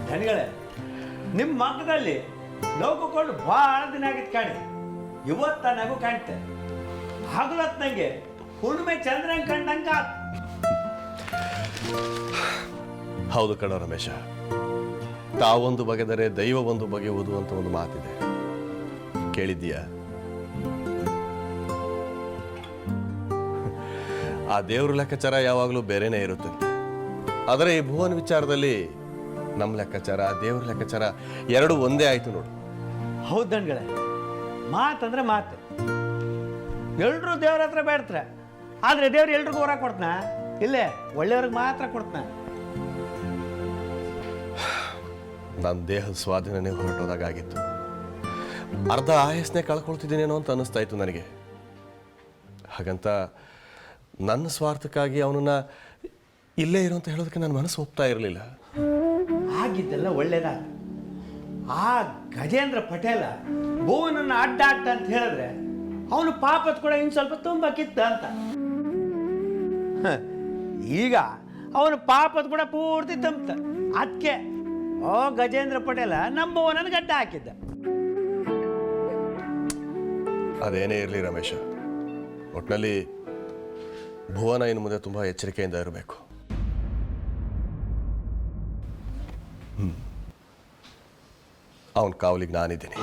ಜನಗಳೇ, ನಿಮ್ಮ ಮಕ್ಕದಲ್ಲಿ ಲೋಕಕೊಂಡು ಭಾಳ ದಿನ ಆಗಿತ್ತು ಕಾಣಿ. ಇವತ್ತ ನಗು ಕಾಣ್ತೆ. ಹಗಲತ್ ನಂಗೆ ಹುಣ್ಣಿಮೆ ಚಂದ್ರನ್ ಕಂಡಂಗ. ಹೌದು ಕಣ ರಮೇಶ, ತಾವೊಂದು ಬಗೆದರೆ ದೈವ ಒಂದು ಬಗೆಯುವುದು ಅಂತ ಒಂದು ಮಾತಿದೆ, ಕೇಳಿದ್ದೀಯಾ? ಆ ದೇವ್ರ ಲೆಕ್ಕಾಚಾರ ಯಾವಾಗಲೂ ಬೇರೆನೇ ಇರುತ್ತೆ. ಆದರೆ ಈ ಭುವನ ವಿಚಾರದಲ್ಲಿ ನಮ್ಮ ಲೆಕ್ಕಾಚಾರ ದೇವ್ರ ಲೆಕ್ಕಾಚಾರ ಎರಡು ಒಂದೇ ಆಯ್ತು ನೋಡು. ಹೌದು ದಣ್ಗಳೇ, ಮಾತಂದ್ರೆ ಮಾತು. ಎಲ್ರು ದೇವ್ರ ಹತ್ರ ಬೇಡ್ತಾರೆ, ಆದ್ರೆ ದೇವ್ರು ಎಲ್ರಿಗೂ ಹೊರ ಕೊಡ್ತಾನ? ಇಲ್ಲೇ ಒಳ್ಳೆಯವ್ರಿಗೆ ಮಾತ್ರ ಕೊಡ್ತಾನ. ನನ್ನ ದೇಹದ ಸ್ವಾಧೀನನೇ ಹೊರಟೋದಾಗಿತ್ತು. ಅರ್ಧ ಆಯಸ್ನೇ ಕಳ್ಕೊಳ್ತಿದ್ದೀನೇನೋ ಅಂತ ಅನ್ನಿಸ್ತಾ ಇತ್ತು ನನಗೆ. ಹಾಗಂತ ನನ್ನ ಸ್ವಾರ್ಥಕ್ಕಾಗಿ ಅವನನ್ನ ಇಲ್ಲೇ ಇರು ಅಂತ ಹೇಳೋದಕ್ಕೆ ನನ್ನ ಮನಸ್ಸು ಒಪ್ತಾ ಇರಲಿಲ್ಲ. ಆಗಿದ್ದೆಲ್ಲ ಒಳ್ಳೇದಾಗ. ಆ ಗಜೇಂದ್ರ ಪಟೇಲ ಭುವನನ್ನ ಅಡ್ಡಾಟ ಅಂತ ಹೇಳಿದ್ರೆ ಅವನು ಪಾಪದ ಕೂಡ ಇನ್ನು ಸ್ವಲ್ಪ ತುಂಬ ಕಿತ್ತ ಅಂತ. ಈಗ ಅವನು ಪಾಪದ ಕೂಡ ಪೂರ್ತಿ ತಂಪ್ತ. ಅದಕ್ಕೆ ಓ ಗಜೇಂದ್ರ ಪಟೇಲ ನಮ್ಮ ಭುವನನ ಗಡ್ಡ ಹಾಕಿದ್ದ. ಅದೇನೇ ಇರಲಿ ರಮೇಶ, ಒಟ್ಟಿನಲ್ಲಿ ಭುವನ ಇನ್ನು ಮುಂದೆ ತುಂಬ ಎಚ್ಚರಿಕೆಯಿಂದ ಇರಬೇಕು. ಅವನ ಕಾವಲಿಗೆ ನಾನಿದ್ದೀನಿ.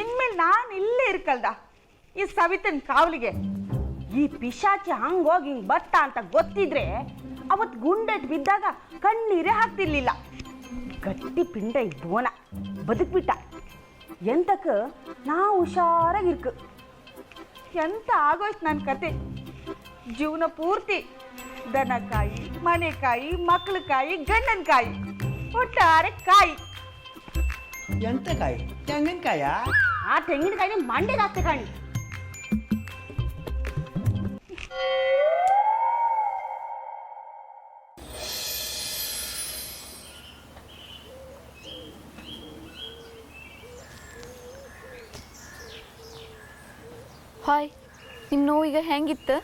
ಇನ್ಮೇಲೆ ನಾನು ಇಲ್ಲೇ ಇರ್ಕಲ್ದ ಈ ಸವಿತನ್ ಕಾವಲಿಗೆ. ಈ ಪಿಶಾಚಿ ಹಂಗೋಗಿ ಹಿಂಗ್ ಬತ್ತ ಅಂತ ಗೊತ್ತಿದ್ರೆ ಅವತ್ ಗುಂಡೆಟ್ ಬಿದ್ದಾಗ ಕಣ್ಣೀರೇ ಹಾಕ್ತಿರ್ಲಿಲ್ಲ. ಗಟ್ಟಿ ಪಿಂಡ ಇದ್ವನ ಬದುಕ್ಬಿಟ್ಟ. ಎಂತಕ್ಕ ನಾವು ಹುಷಾರಾಗಿರ್ಕ. ಎಂತ ಆಗೋಯ್ತು ನನ್ನ ಕತೆ. ಜೀವನ ಪೂರ್ತಿ ದನಕಾಯಿ, ಮನೆಕಾಯಿ, ಮಕ್ಳಕಾಯಿ, ಗಂಡನಕಾಯಿ, ಒಟ್ಟಾರೆ ಕಾಯಿ. ಎಂತ ಕಾಯಿ? ತೆಂಗಿನಕಾಯ? ಆ ತೆಂಗಿನಕಾಯಿ ಮಂಡೆಗೆ ಹಾಕ್ತೆ ಕಾಣಿ. ಹಾಯ್, ನಿಮ್ಮ ನೋವು ಈಗ ಹೆಂಗಿತ್ತು?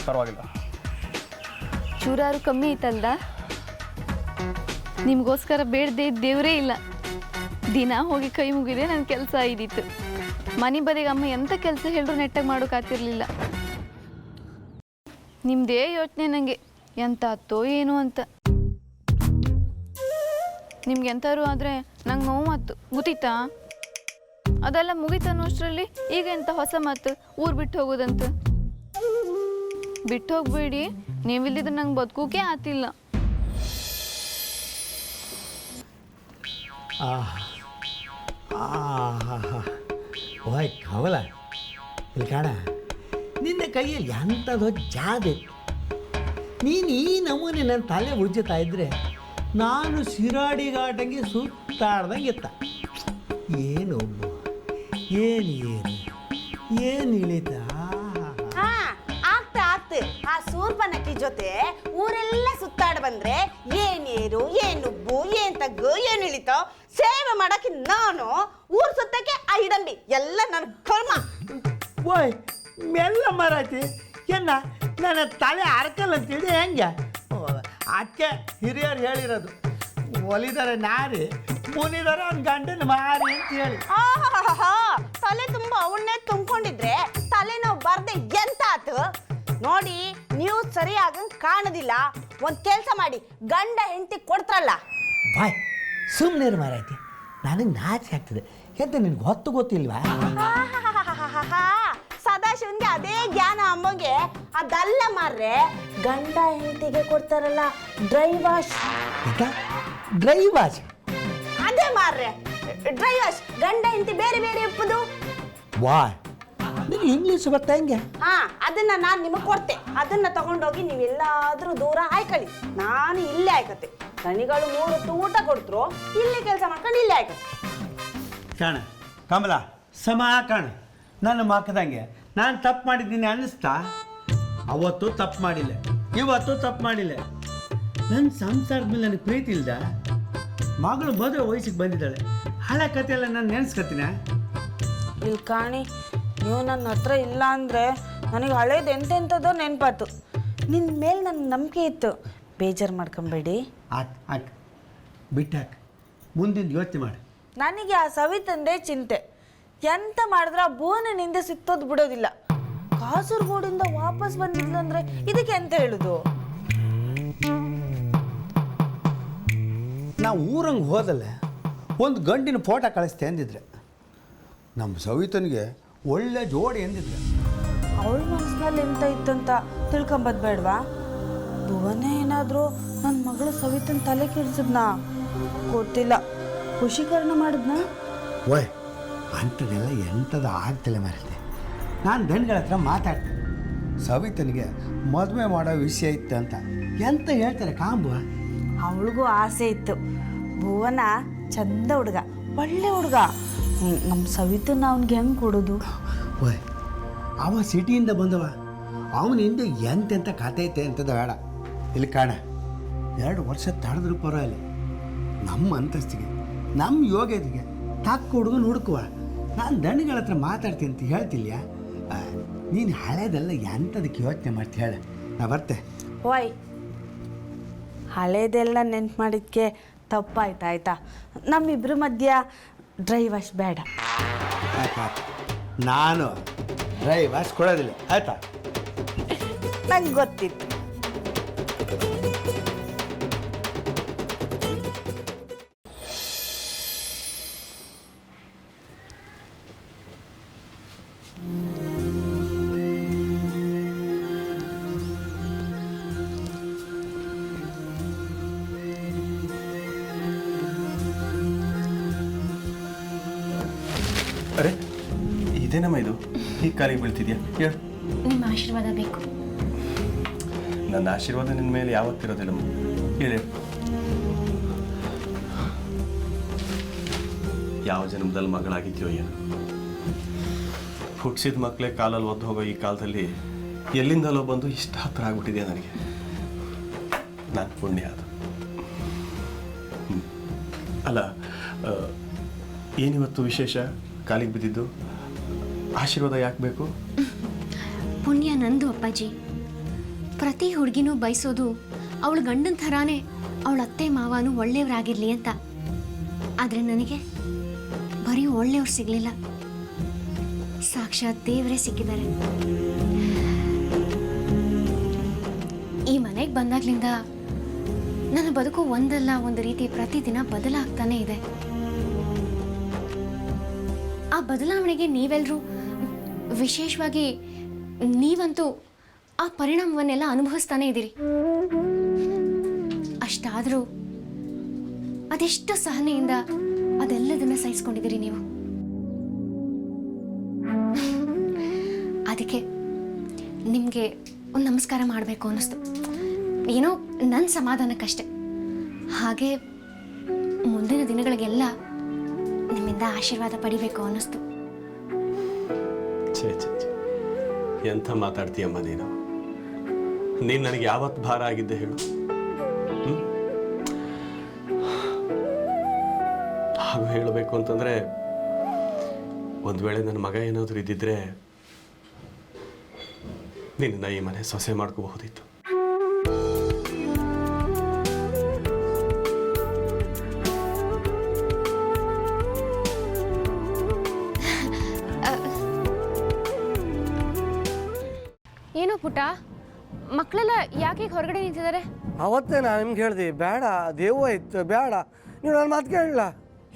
ಪರವಾಗಿಲ್ಲ, ಚೂರಾರು ಕಮ್ಮಿ ಐತಲ್ದ? ನಿಮಗೋಸ್ಕರ ಬೇಡದೆ ದೇವರೇ ಇಲ್ಲ. ದಿನ ಹೋಗಿ ಕೈ ಮುಗಿದೆ ನನ್ನ ಕೆಲಸ ಇದ್ದಿತ್ತು. ಮನೆ ಬದಿಗೆ ಅಮ್ಮ ಎಂಥ ಕೆಲಸ ಹೇಳಿದ್ರು ನೆಟ್ಟಾಗಿ ಮಾಡೋಕ್ಕಾಗ್ತಿರ್ಲಿಲ್ಲ. ನಿಮ್ಮದೇ ಯೋಚನೆ ನನಗೆ ಎಂತ ಆತೋ ಏನು ಅಂತ. ನಿಮ್ಗೆ ಎಂಥಾರು ಆದರೆ ನಂಗೆ ನೋವು ಮಾತು ಗೊತ್ತಿತ್ತಾ? ಅದೆಲ್ಲ ಮುಗಿತು ಅನ್ನೋಷ್ಟರಲ್ಲಿ ಈಗ ಎಂಥ ಹೊಸ ಮಾತು, ಊರು ಬಿಟ್ಟು ಹೋಗೋದಂತ. ಬಿಟ್ಟು ಹೋಗ್ಬೇಡಿ, ನೀವಿಲ್ದಿದ್ರೆ ನಂಗೆ ಬದುಕೋಕೆ ಆತಿಲ್ಲ. ಓಯ್ ಕಮಲ, ಇಲ್ಲಿ ಕಾಣ, ನಿನ್ನ ಕೈಯಲ್ಲಿ ಎಂಥದ್ದು ಜಾದೆ. ನೀನು ಈ ನಮೂನೆ ನನ್ನ ತಲೆ ಉಜ್ಜುತ್ತಾ ಇದ್ರೆ ನಾನು ಶಿರಾಡಿಗಾಟಂಗೆ ಸುತ್ತಾಡ್ದಂಗೆ ಇತ್ತ. ಏನು ಏನು ಇಳಿತ? ಆಗ್ತ ಆ ಸೂರ್ಪನಕ್ಕಿ ಜೊತೆ ಊರೆಲ್ಲ ಸುತ್ತಾಡ ಬಂದ್ರೆ ಏನೇರು, ಏನುಬ್ಬು, ಏನ್ ತಗ್ಗು, ಏನು ಇಳಿತೋ ಸೇವೆ ಮಾಡಕ್ಕೆ ನಾನು ಊರ್ ಸುತ್ತಕ್ಕೆ ಆ ಹಿಡಂಬಿ ಎಲ್ಲ ನನ್ನ ಕರ್ಮ. ಓಯ್ ಮೆಲ್ಲ ಮರಾತಿ ಏನ ನನ್ನ ತಲೆ ಅರ್ಕಲ್ ಅಂತೇಳಿ ಹೆಂಗೆ? ಅದಕ್ಕೆ ಹಿರಿಯರು ಹೇಳಿರೋದು, ಒಲಿದರೆ ನಾರಿ ಮುನಿದರೆ ಅವ್ನ ಗಂಡನ ಮಾರಿ ಅಂತ ಹೇಳಿ. ತಲೆ ತುಂಬ ಅವನ್ನೇ ತುಂಬಿಕೊಂಡಿದ್ರೆ ತಲೆನೋವು ಬರ್ದೆ ಎಂತ ಆತು ನೋಡಿ. ನೀವು ಸರಿಯಾಗಂಗ್ ಕಾಣೋದಿಲ್ಲ. ಒಂದ್ ಕೆಲಸ ಮಾಡಿ, ಗಂಡ ಹೆಂಡತಿ ಕೊಡ್ತಾರಲ್ಲ. ಬಾಯ್ ಸುಮ್ಮನೆ ಮಾರೈತಿ, ನನಗೆ ನಾಚಿಕೆ ಆಗ್ತದೆ. ಎಂತ ನಿನ್ಗೆ ಗೊತ್ತಿಲ್ವಾ? ಸದಾಶಿವನ್ಗೆ ಅದೇ ಜ್ಞಾನ ಅಂಬಂಗೆ ಅದಲ್ಲ ಮಾರ್ರೆ, ಗಂಡ ಹೆಂಡತಿಗೆ ಕೊಡ್ತಾರಲ್ಲ ಡ್ರೈ ವಾಶ್. Dry wash? ಅದೇ ಮಾರ್ರೆ ಡ್ರೈ ವಾಶ್. ಗಂಡ ಹೆಂಡತಿ ಬೇರೆ ಬೇರೆ ಇಪ್ಪದು. ವಾ, ನಿನಗೆ ಇಂಗ್ಲೀಷ್ ಗೊತ್ತಾ? ಹೆಂಗೆ? ಅದನ್ನ ನಾನು ನಿಮಗೆ ಕೊಡ್ತೆ. ಅದನ್ನ ತಗೊಂಡೋಗಿ ನೀವೆಲ್ಲಾದ್ರೂ ದೂರ ಆಯ್ಕೊಳ್ಳಿ. ನಾನು ಇಲ್ಲೇ ಆಯ್ಕತ್ತೆ. ದಣಿಗಳು 3 ಹೊತ್ತು ಊಟ ಕೊಡ್ತರು, ಇಲ್ಲೇ ಕೆಲಸ ಮಾಡ್ಕೊಂಡು ಇಲ್ಲೇ ಆಯ್ಕತ್ತೆ. ಕಾಣ ಕಮಲ, ಸಮ ಕಾಣ, ನನ್ನ ಮಕ್ಕದಂಗೆ ನಾನು ತಪ್ಪು ಮಾಡಿದ್ದೀನಿ ಅನ್ನಿಸ್ತಾ? ಅವತ್ತು ತಪ್ಪು ಮಾಡಿಲ್ಲ, ಇವತ್ತು ತಪ್ಪು ಮಾಡಿಲ್ಲ. ನನ್ನ ಸಂಸಾರದ ಮೇಲೆ ನನಗೆ ಪ್ರೀತಿ ಇಲ್ದ, ಮಗಳು ಮದುವೆ ವಯಸ್ಸಿಗೆ ಬಂದಿದ್ದಾಳೆ, ಹಳೆ ಕತೆ ಎಲ್ಲ ನಾನು ನೆನೆಸ್ಕೊತೀನ. ಇಲ್ಲಿ ಕಾಣಿ, ನೀವು ನನ್ನ ಹತ್ರ ಇಲ್ಲ ಅಂದರೆ ನನಗೆ ಹಳೇದು ಎಂತೆಂಥದ್ದೋ ನೆನಪಾತು. ನಿನ್ನ ಮೇಲೆ ನನ್ನ ನಂಬಿಕೆ ಇತ್ತು, ಬೇಜಾರು ಮಾಡ್ಕೊಂಬೇಡಿ. ಹಾಕ್ ಬಿಟ್ಟಾಕ, ಮುಂದಿನ ಯೋಚನೆ ಮಾಡಿ. ನನಗೆ ಆ ಸವಿತಂದೇ ಚಿಂತೆ. ಎಂತ ಮಾಡಿದ್ರೆ ಆ ಭುವನನಿಂದ ಸಿಕ್ತೋದು ಬಿಡೋದಿಲ್ಲ. ಕಾಸರಗೋಡಿಂದ ವಾಪಸ್ ಬಂದಿದ್ಲು ಅಂದರೆ ಇದಕ್ಕೆ ಎಂತ ಹೇಳುದು? ನಾವು ಊರಂಗೆ ಹೋದಲ್ಲೇ ಒಂದು ಗಂಡಿನ ಫೋಟೋ ಕಳಿಸ್ತೆ ಅಂದಿದ್ರೆ, ನಮ್ಮ ಸವಿತನಿಗೆ ಒಳ್ಳೆ ಜೋಡಿ ಅಂದಿದ್ರೆ. ಅವಳ ಮನಸ್ಸಿನಲ್ಲಿ ಎಂತ ಇತ್ತಂತ ತಿಳ್ಕೊಂಬದ್ ಬೇಡವಾ? ಭುವನ ಏನಾದರೂ ನನ್ನ ಮಗಳು ಸವಿತನ ತಲೆ ಕೆಡ್ಸಿದ್ನಾ ಗೊತ್ತಿಲ್ಲ, ಖುಷೀಕರಣ ಮಾಡಿದ್ನ. ಓಯ್, ಅಂಥದ್ದೆಲ್ಲ ಎಂಥದ್ದು ಆಗ್ತಿಲ್ಲ ಮರತೆ. ನಾನು ಗಂಡುಗಳ ಹತ್ರ ಮಾತಾಡ್ತೀನಿ, ಸವಿತನಿಗೆ ಮದುವೆ ಮಾಡೋ ವಿಷಯ ಇತ್ತು ಅಂತ ಎಂತ ಹೇಳ್ತಾರೆ ಕಾಂಬುವ. ಅವಳಿಗೂ ಆಸೆ ಇತ್ತು. ಭುವನ ಚಂದ ಹುಡುಗ, ಒಳ್ಳೆ ಹುಡುಗ. ನಮ್ಮ ಸವಿತನ ಅವ್ನಿಗೆ ಹೆಂಗೆ ಕೊಡೋದು? ಓಯ್, ಅವ ಸಿಟಿಯಿಂದ ಬಂದವ, ಅವನ ಹಿಂದೆ ಎಂತೆಂಥ ಕತೆ ಐತೆ ಅಂತದ ಬೇಡ. ಇಲ್ಲಿ ಕಾಣ, 2 ವರ್ಷ ತಡೆದ್ರು ಪರವಾಗಿಲ್ಲ. ನಮ್ಮ ಅಂತಸ್ತಿಗೆ, ನಮ್ಮ ಯೋಗ್ಯತೆಗೆ ತಕ್ಕ ಹುಡುಗನ ಹುಡುಕುವ. ನಾನು ದಣಿಗಳ ಹತ್ರ ಮಾತಾಡ್ತೀನಿ ಅಂತ ಹೇಳ್ತಿಲ್ಲ. ನೀನು ಹಳೇದೆಲ್ಲ ಎಂಥದಕ್ಕೆ ಯೋಚನೆ ಮಾಡ್ತಿ ಹೇಳ, ನಾ ಬರ್ತೆ. ಓಯ್, ಹಳೇದೆಲ್ಲ ನೆನ್ಪು ಮಾಡಿದ್ಕೆ ತಪ್ಪಾಯ್ತಾ? ಆಯ್ತಾ, ನಮ್ಮಿಬ್ಬರ ಮಧ್ಯ ಡ್ರೈವರ್ಸ್ ಬೇಡ. ನಾನು ಡ್ರೈವರ್ಸ್ ಕೊಡೋದಿಲ್ಲ, ಆಯ್ತಾ? ನಂಗೆ ಗೊತ್ತಿತ್ತು. ಅರೆ, ಇದೇನಮ್ಮ ಇದು ಈ ಕಾಲಿಗೆ ಬೀಳ್ತಿದ್ಯಾ? ಹೇಳು. ನಿಮ್ಮ ಆಶೀರ್ವಾದ ಬೇಕು. ನನ್ನ ಆಶೀರ್ವಾದ ನಿನ್ನ ಮೇಲೆ ಯಾವತ್ತಿರೋದಿಲ್ಲಮ್ಮ, ಹೇಳಿ. ಯಾವ ಜನ್ಮದಲ್ಲಿ ಮಗಳಾಗಿದ್ಯೋ ಏನು, ಹುಟ್ಟಿಸಿದ ಮಕ್ಕಳೇ ಕಾಲಲ್ಲಿ ಒದ್ದು ಹೋಗೋ ಈ ಕಾಲದಲ್ಲಿ ಎಲ್ಲಿಂದಲೋ ಬಂದು ಇಷ್ಟ ಹತ್ರ ಆಗ್ಬಿಟ್ಟಿದೆ ನನಗೆ. ನಾನು ಪುಣ್ಯ ಅದು. ಅಲ್ಲ, ಏನಿವತ್ತು ವಿಶೇಷ? ಕಾಲಿಗೆ ಬಿದ್ದಿದ್ದು, ಆಶೀರ್ವಾದ ಯಾಕೆ ಬೇಕು? ಪುಣ್ಯ ನಂದು ಅಪ್ಪಾಜಿ. ಪ್ರತಿ ಹುಡುಗಿನೂ ಬಯಸೋದು ಅವಳ ಗಂಡನ ಥರಾನೇ ಅವಳ ಅತ್ತೆ ಮಾವನು ಒಳ್ಳೆಯವರಾಗಿರ್ಲಿ ಅಂತ. ಆದರೆ ನನಗೆ ಬರೀ ಒಳ್ಳೆಯವ್ರು ಸಿಗಲಿಲ್ಲ, ಸಾಕ್ಷಾತ್ ದೇವರೇ ಸಿಕ್ಕಿದ್ದಾರೆ. ಈ ಮನೆಗೆ ಬಂದಾಗ್ಲಿಂದ ನನ್ನ ಬದುಕು ಒಂದಲ್ಲ ಒಂದು ರೀತಿ ಪ್ರತಿದಿನ ಬದಲಾಗ್ತಾನೆ ಇದೆ. ಆ ಬದಲಾವಣೆಗೆ ನೀವೆಲ್ಲರೂ, ವಿಶೇಷವಾಗಿ ನೀವಂತೂ ಆ ಪರಿಣಾಮವನ್ನೆಲ್ಲ ಅನುಭವಿಸ್ತಾನೆ ಇದ್ದೀರಿ. ಅಷ್ಟಾದರೂ ಅದೆಷ್ಟು ಸಹನೆಯಿಂದ ಅದೆಲ್ಲದನ್ನ ಸಹಿಸ್ಕೊಂಡಿದ್ದೀರಿ ನೀವು. ಅದಕ್ಕೆ ನಿಮಗೆ ಒಂದು ನಮಸ್ಕಾರ ಮಾಡಬೇಕು ಅನ್ನಿಸ್ತು. ಏನೋ ನನ್ನ ಸಮಾಧಾನಕ್ಕಷ್ಟೆ. ಹಾಗೆ ಮುಂದಿನ ದಿನಗಳಿಗೆಲ್ಲ ನಿಮ್ಮಿಂದ ಆಶೀರ್ವಾದ ಪಡಿಬೇಕು ಅನ್ನಿಸ್ತು. ಛೇ ಛೇ ಛೇ, ಎಂಥ ಮಾತಾಡ್ತೀಯಮ್ಮ ನೀನು. ನೀನು ನನಗೆ ಯಾವತ್ತು ಭಾರ ಆಗಿದ್ದೆ ಹೇಳು? ಹಾಗೂ ಹೇಳಬೇಕು ಅಂತಂದ್ರೆ, ಒಂದು ವೇಳೆ ನನ್ನ ಮಗ ಏನಾದರೂ ಇದ್ದಿದ್ರೆ ನಿನ್ನ ಈ ಮನೆ ಸೊಸೆ ಮಾಡ್ಕೋಬಹುದಿತ್ತು. ಏನೋ ಪುಟ್ಟ, ಮಕ್ಕಳೆಲ್ಲ ಯಾಕೆ ಹೊರಗಡೆ ನಿಂತಿದ್ದಾರೆ? ಅವತ್ತೇ ನಾನು ನಿಮ್ಗೆ ಹೇಳ್ದೆ ಬೇಡ, ದೇವ ಇತ್ತು ಬೇಡ. ನೀವು ನನ್ನ ಮಾತು ಕೇಳಲ್ಲ.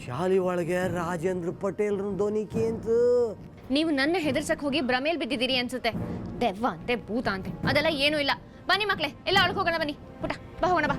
ಶಾಲೆ ಒಳಗೆ ರಾಜೇಂದ್ರ ಪಟೇಲ್ರ ಧ್ವನಿಕೆ ಅಂತ. ನೀವು ನನ್ನ ಹೆದರ್ಸಕ್ ಹೋಗಿ ಭ್ರಮೇಲ್ ಬಿದ್ದಿದ್ದೀರಿ ಅನ್ಸುತ್ತೆ. ದೆವ್ವ ಅಂತೆ, ಭೂತ ಅಂತೆ, ಅದೆಲ್ಲ ಏನೂ ಇಲ್ಲ. ಬನ್ನಿ ಮಕ್ಕಳೇ, ಎಲ್ಲ ಒಳಗೆ ಹೋಗೋಣ. ಬನ್ನಿ ಪುಟ್ಟ, ಬಾ ಹೋಗೋಣ ಬಾ.